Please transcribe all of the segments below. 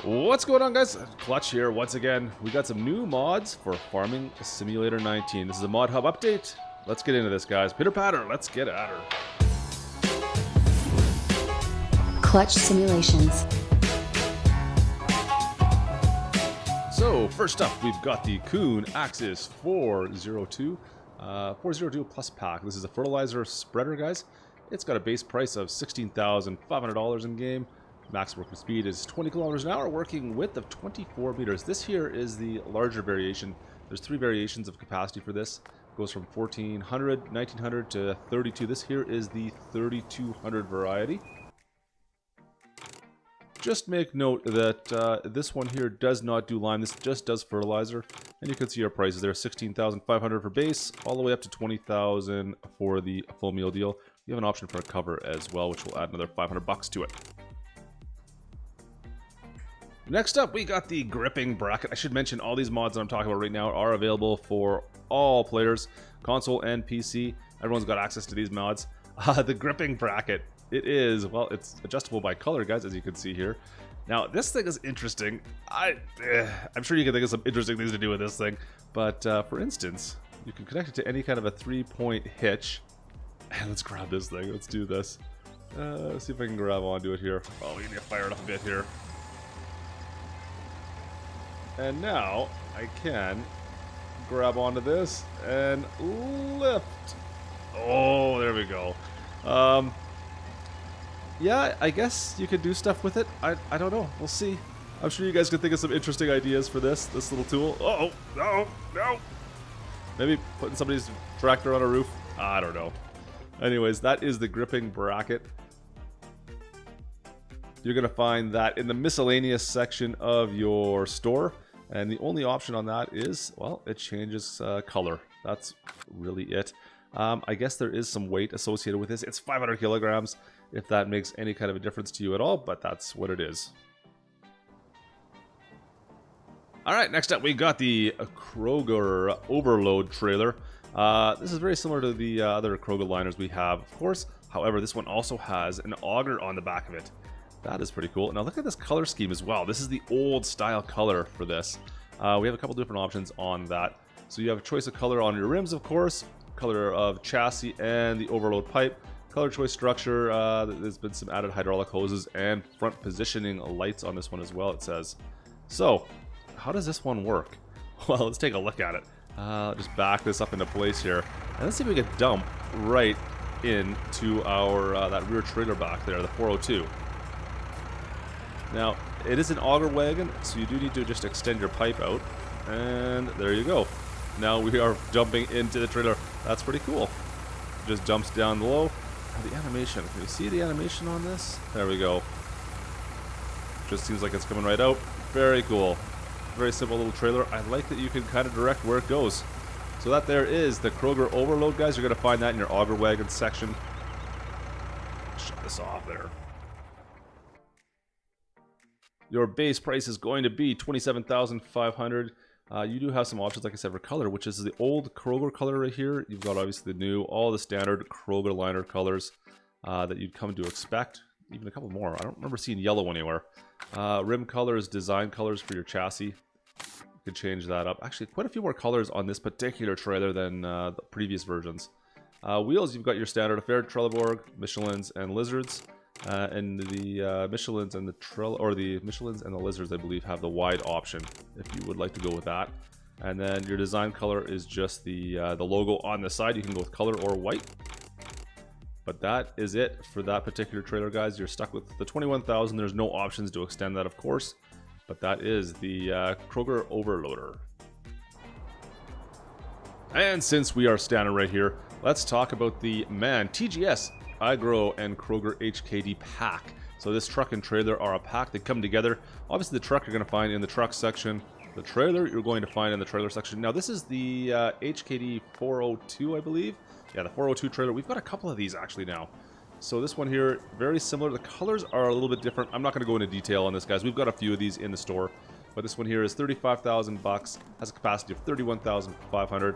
What's going on, guys? Klutch here once again. We got some new mods for Farming Simulator 19. This is a ModHub update. Let's get into this, guys. Pitter patter, let's get at her. Klutch simulations. So first up, we've got the Kuhn Axis 402 Plus pack. This is a fertilizer spreader, guys. It's got a base price of $16,500 in game. Max working speed is 20 kilometers an hour, working width of 24 meters. This here is the larger variation. There's three variations of capacity for this. It goes from 1400, 1900 to 32. This here is the 3200 variety. Just make note that this one here does not do lime. This just does fertilizer. And you can see our prices there, 16,500 for base, all the way up to 20,000 for the full meal deal. You have an option for a cover as well, which will add another 500 bucks to it. Next up, we got the gripping bracket. I should mention all these mods that I'm talking about right now are available for all players, console and PC. Everyone's got access to these mods. The gripping bracket, it is, well, it's adjustable by color, guys, as you can see here. Now, this thing is interesting. I'm sure you can think of some interesting things to do with this thing. But for instance, you can connect it to any kind of a 3-point hitch. And let's grab this thing. Let's do this. Let's see if I can grab onto it here. Oh, we need to fire it up a bit here. And now I can grab onto this and lift. Oh, there we go. Yeah, I guess you could do stuff with it. I don't know. We'll see. I'm sure you guys can think of some interesting ideas for this little tool. Oh, no. Maybe putting somebody's tractor on a roof. I don't know. Anyways, that is the gripping bracket. You're going to find that in the miscellaneous section of your store. And the only option on that is, well, it changes color. That's really it. I guess there is some weight associated with this. It's 500 kilograms, if that makes any kind of a difference to you at all, but that's what it is. Alright, next up we got the Kroger Overload trailer. This is very similar to the other Kroger liners we have, of course. However, this one also has an auger on the back of it. That is pretty cool. Now look at this color scheme as well. This is the old style color for this. We have a couple different options on that. So you have a choice of color on your rims, of course, color of chassis and the overload pipe, color choice structure. There's been some added hydraulic hoses and front positioning lights on this one as well, it says. So how does this one work? Well, let's take a look at it. Just back this up into place here. And let's see if we can dump right into our that rear trailer back there, the 402. Now, it is an auger wagon, so you do need to just extend your pipe out. And there you go. Now we are dumping into the trailer. That's pretty cool. Just dumps down low. Now the animation. Can you see the animation on this? There we go. Just seems like it's coming right out. Very cool. Very simple little trailer. I like that you can kind of direct where it goes. So that there is the Kroger Overload, guys. You're going to find that in your auger wagon section. Shut this off there. Your base price is going to be $27,500. You do have some options, like I said, for color, which is the old Kroger color right here. You've got obviously the new, all the standard Kroger liner colors that you'd come to expect. Even a couple more. I don't remember seeing yellow anywhere. Rim colors, design colors for your chassis. You could change that up. Actually, quite a few more colors on this particular trailer than the previous versions. Wheels, you've got your standard affair, Trelleborg, Michelin's, and Lizards. And the Michelin's and the Lizards, I believe, have the wide option if you would like to go with that. And then your design color is just the logo on the side. You can go with color or white. But that is it for that particular trailer, guys. You're stuck with the 21,000. There's no options to extend that, of course. But that is the Kroger Overloader. And since we are standing right here, let's talk about the TGS Agro and Kroger HKD pack. So this truck and trailer are a pack. They come together. Obviously the truck you're going to find in the truck section. The trailer you're going to find in the trailer section. Now this is the HKD 402, I believe. Yeah, the 402 trailer. We've got a couple of these actually now. So this one here, very similar. The colors are a little bit different. I'm not going to go into detail on this, guys. We've got a few of these in the store. But this one here is 35,000 bucks. Has a capacity of 31,500.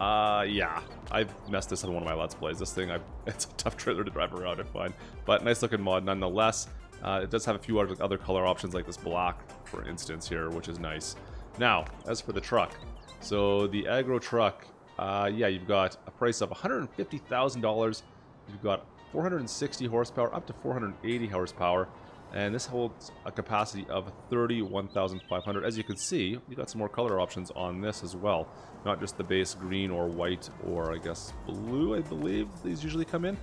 Yeah, I've messed this up in one of my Let's Plays. This thing, it's a tough trailer to drive around, I find. But nice looking mod nonetheless. It does have a few other color options like this black, for instance, here, which is nice. Now, as for the truck, so the aggro truck, yeah, you've got a price of $150,000. You've got 460 horsepower up to 480 horsepower, and this holds a capacity of 31,500. As you can see, you got some more color options on this as well, not just the base green or white or I guess blue. I believe these usually come in.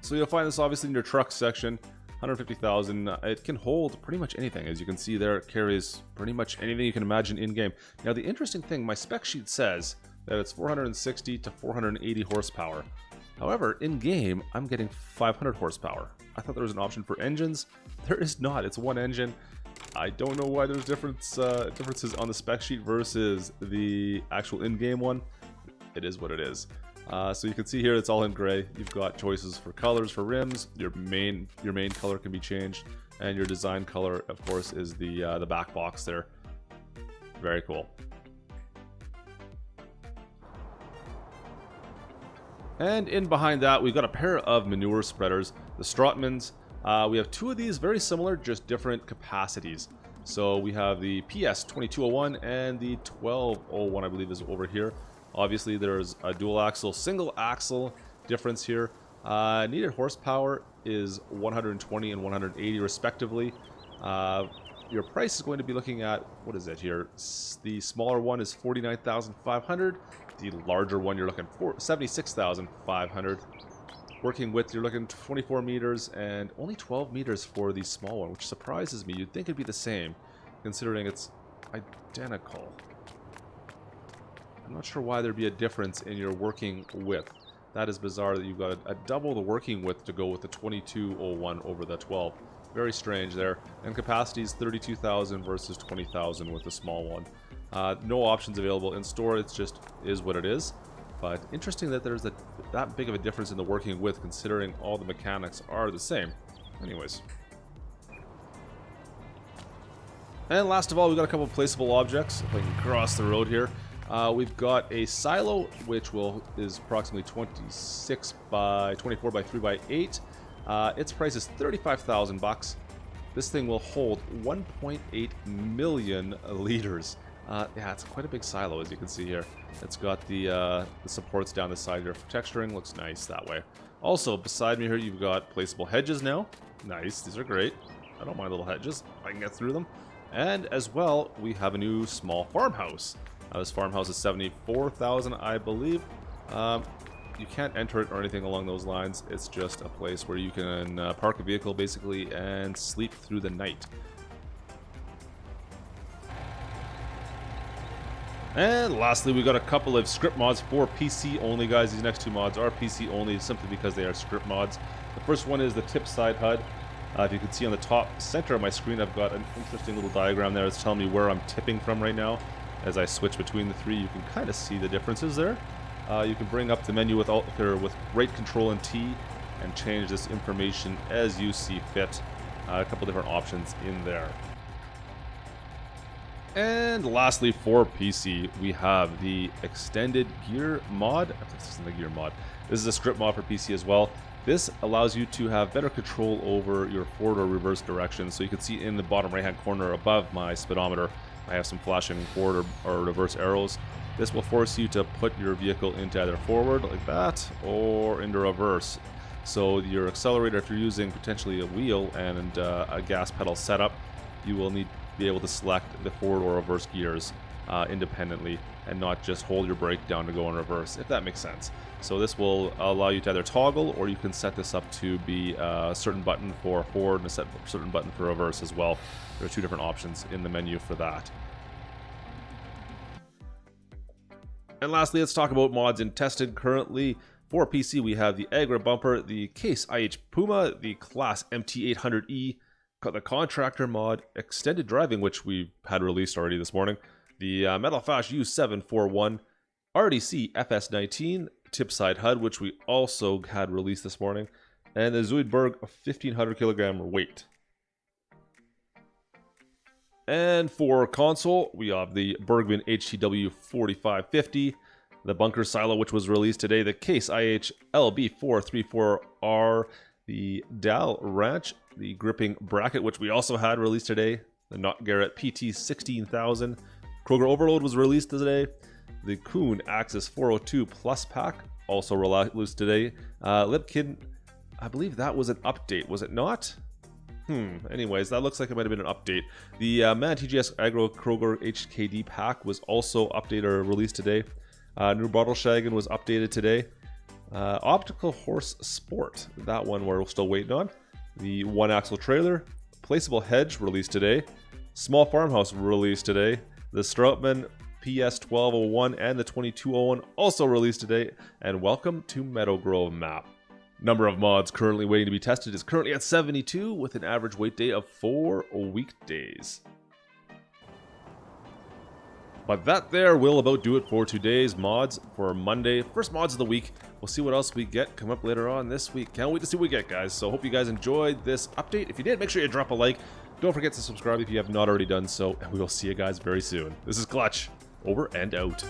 So you'll find this obviously in your truck section. 150,000. It can hold pretty much anything. As you can see there, it carries pretty much anything you can imagine in game. Now the interesting thing, my spec sheet says that it's 460 to 480 horsepower. However, in game, I'm getting 500 horsepower. I thought there was an option for engines. There is not. It's one engine. I don't know why there's differences on the spec sheet versus the actual in-game one. It is what it is. So you can see here it's all in gray. You've got choices for colors for rims. Your main color can be changed, and your design color, of course, is the back box there. Very cool. And in behind that, we've got a pair of manure spreaders, the Strotmans. We have two of these, very similar, just different capacities. So we have the PS2201 and the 1201, I believe, is over here. Obviously, there's a dual axle, single axle difference here. Needed horsepower is 120 and 180 respectively. Your price is going to be looking at, what is it here? The smaller one is 49,500. The larger one you're looking for 76,500. Working width you're looking 24 meters and only 12 meters for the small one, which surprises me. You'd think it'd be the same, considering it's identical. I'm not sure why there'd be a difference in your working width. That is bizarre that you've got a double the working width to go with the 2201 over the 12. Very strange there. And capacity is 32,000 versus 20,000 with the small one. No options available in store. It's just is what it is. But interesting that there's that big of a difference in the working width, considering all the mechanics are the same. Anyways. And last of all, we've got a couple of placeable objects. If I can cross the road here. We've got a silo, which is approximately 26 by 24 by 3 by 8. Its price is 35,000 bucks. This thing will hold 1.8 million liters. Yeah, it's quite a big silo, as you can see here. It's got the supports down the side here for texturing. Looks nice that way. Also, beside me here, you've got placeable hedges now. Nice. These are great. I don't mind little hedges if I can get through them. And as well, we have a new small farmhouse. This farmhouse is 74,000, I believe. You can't enter it or anything along those lines. It's just a place where you can park a vehicle, basically, and sleep through the night. And lastly, we got a couple of script mods for PC only, guys. These next two mods are PC only simply because they are script mods. The first one is the tip side HUD. If you can see on the top center of my screen, I've got an interesting little diagram there. It's telling me where I'm tipping from right now. As I switch between the three, you can kind of see the differences there. You can bring up the menu with right control and T and change this information as you see fit. A couple different options in there. And lastly, for PC, we have the extended gear mod. This isn't the gear mod. This is a script mod for PC as well. This allows you to have better control over your forward or reverse direction. So you can see in the bottom right hand corner above my speedometer, I have some flashing forward or reverse arrows. This will force you to put your vehicle into either forward like that or into reverse. So your accelerator, if you're using potentially a wheel and a gas pedal setup, you will need to be able to select the forward or reverse gears independently and not just hold your brake down to go in reverse, if that makes sense. So this will allow you to either toggle, or you can set this up to be a certain button for forward and a certain button for reverse as well. There are two different options in the menu for that. And lastly, let's talk about mods in tested currently. For PC, we have the Agra bumper, the Case IH Puma, the Class MT800E, the Contractor mod, Extended Driving, which we had released already this morning, the Metalfash U741, RDC FS19, Tipside HUD, which we also had released this morning, and the Zoidberg 1500 kilogram weight. And for console, we have the Bergman HTW 4550, the bunker silo, which was released today, the case IHLB434R, the Dal Ranch, the gripping bracket, which we also had released today, the Not Garrett PT16000, Kroger Overload was released today, the Kuhn Axis 402 Plus Pack, also released today, Lipkin, I believe that was an update, was it not? Anyways, that looks like it might have been an update. The Man TGS Agro Kroger HKD pack was also updated or released today. New Bottle Shaggin was updated today. Optical Horse Sport, that one we're still waiting on. The one axle trailer, Placeable Hedge released today. Small Farmhouse released today. The Stroutman PS1201 and the 2201 also released today. And welcome to Meadow Grove map. Number of mods currently waiting to be tested is currently at 72 with an average wait day of 4 weekdays. But that there will about do it for today's mods for Monday. First mods of the week. We'll see what else we get come up later on this week. Can't wait to see what we get, guys. So hope you guys enjoyed this update. If you did, make sure you drop a like. Don't forget to subscribe if you have not already done so. And we will see you guys very soon. This is Klutch. Over and out.